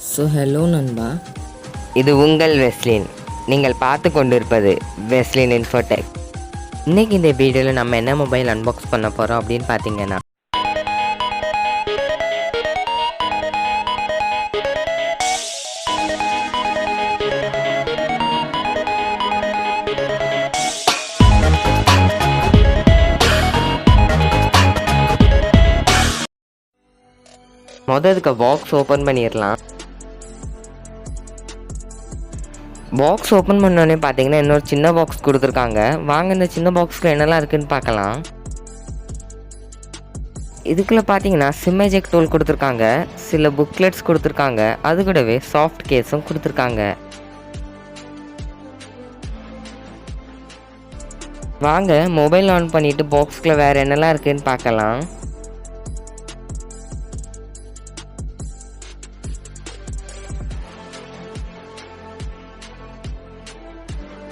hello Nanba. இது உங்கள் வெஸ்லின். நீங்கள் பார்த்து கொண்டிருப்பது வெஸ்லின் இன்ஃபோடெக். இன்றைக்கி இந்த வீடியோவில் நம்ம என்ன மொபைல் அன்பாக்ஸ் பண்ண போகிறோம் அப்படின்னு பார்த்தீங்கன்னா, இதுக்கு பாக்ஸ் ஓப்பன் பண்ணிடலாம். பாக்ஸ் ஓப்பன் பண்ணோடனே பார்த்தீங்கன்னா இன்னொரு சின்ன பாக்ஸ் கொடுத்துருக்காங்க. வாங்க இந்த சின்ன பாக்ஸில் என்னெல்லாம் இருக்குதுன்னு பார்க்கலாம். இதுக்குள்ளே பார்த்தீங்கன்னா சிம் எஜெக்ட் டூல் கொடுத்துருக்காங்க, சில புக்லெட்ஸ் கொடுத்துருக்காங்க, அது கூடவே சாஃப்ட் கேஸும் கொடுத்துருக்காங்க. வாங்க மொபைல் ஆன் பண்ணிவிட்டு பாக்ஸ்குள்ளே வேறு என்னெல்லாம் இருக்குதுன்னு பார்க்கலாம்.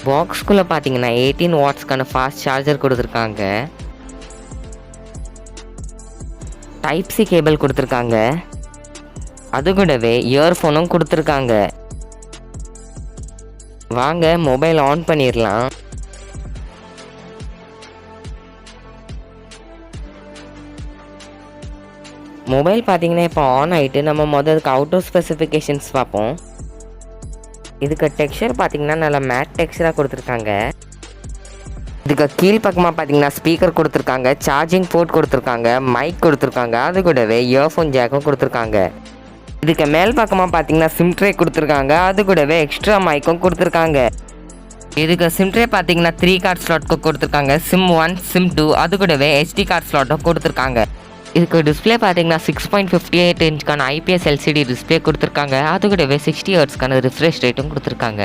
பாக்ஸ்குள்ளே பார்த்தீங்கன்னா 18 வாட்ஸ்க்கான ஃபாஸ்ட் சார்ஜர் கொடுத்துருக்காங்க, டைப் சி கேபிள் கொடுத்துருக்காங்க, அது கூடவே இயர்ஃபோனும் கொடுத்துருக்காங்க. வாங்க மொபைல் ஆன் பண்ணிடலாம். மொபைல் பார்த்தீங்கன்னா இப்போ ஆன் ஆகிட்டு நம்ம முதலுக்கு அவுட்டர் ஸ்பெசிஃபிகேஷன்ஸ் பார்ப்போம். இதுக்கு டெக்ஸ்சர் பார்த்தீங்கன்னா நல்லா மேட் டெக்ஸ்சராக கொடுத்துருக்காங்க. இதுக்கு கீழ் பக்கமாக பார்த்தீங்கன்னா ஸ்பீக்கர் கொடுத்துருக்காங்க, சார்ஜிங் போர்ட் கொடுத்துருக்காங்க, மைக் கொடுத்துருக்காங்க, அது கூடவே இயர்ஃபோன் ஜாக்கும் கொடுத்துருக்காங்க. இதுக்கு மேல் பக்கமாக பார்த்தீங்கன்னா சிம் ட்ரே கொடுத்துருக்காங்க, அது கூடவே எக்ஸ்ட்ரா மைக்கும் கொடுத்துருக்காங்க. இதுக்கு சிம் ட்ரே பார்த்தீங்கன்னா 3 கார்ட் ஸ்லாட்க்கு கொடுத்துருக்காங்க, சிம் 1 சிம் 2 அது கூடவே HD கார்ட் ஸ்லாட்டும் கொடுத்துருக்காங்க. இதுக்கு டிஸ்பிளே பார்த்தீங்கன்னா 6.58 இன்ச்சுக்கான IPS LCD டிஸ்பிளே கொடுத்துருக்காங்க, அது கூடவே 60 ஹெர்ட்ஸ்க்கான ரிஃப்ரெஷ் ரேட்டும் கொடுத்துருக்காங்க.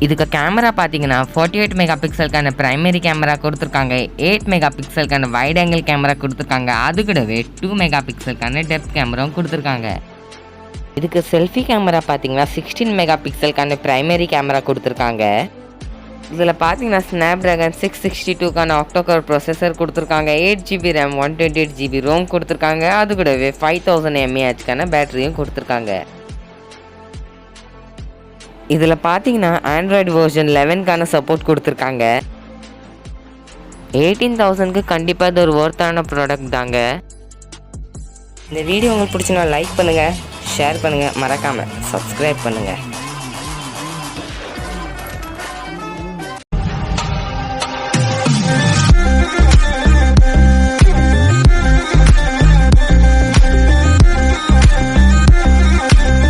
இதுக்கு கேமரா பார்த்தீங்கன்னா 48 மெகா பிக்சலுக்கான பிரைமரி கேமரா கொடுத்துருக்காங்க, 8 மெகா பிக்சலுக்கான வைட் ஆங்கிள் கேமரா கொடுத்துருக்காங்க, அது கூடவே 2 மெகா பிக்சலுக்கான டெப்த் கேமராவும் கொடுத்துருக்காங்க. இதுக்கு செல்ஃபி கேமரா பார்த்தீங்கன்னா 16 மெகா பிக்சலுக்கான பிரைமரி கேமரா கொடுத்துருக்காங்க. இதில் பார்த்தீங்கன்னா ஸ்னாப்ட்ராகன் 662க்கான ஆக்டோகோர் ப்ரொசஸர் கொடுத்துருக்காங்க, 8GB RAM 128GB ரோம் கொடுத்துருக்காங்க, அது கூடவே 5000 mAhக்கான பேட்டரியும் கொடுத்துருக்காங்க. இதில் பார்த்தீங்கன்னா ஆண்ட்ராய்டு வெர்ஷன் 11க்கான சப்போர்ட் கொடுத்துருக்காங்க. 18,000க்கு கண்டிப்பாக இது ஒரு ஒர்த்தான ப்ராடக்ட் தாங்க. இந்த வீடியோ உங்களுக்கு பிடிச்சினா லைக் பண்ணுங்கள், ஷேர் பண்ணுங்கள், மறக்காமல் சப்ஸ்கிரைப் பண்ணுங்கள்.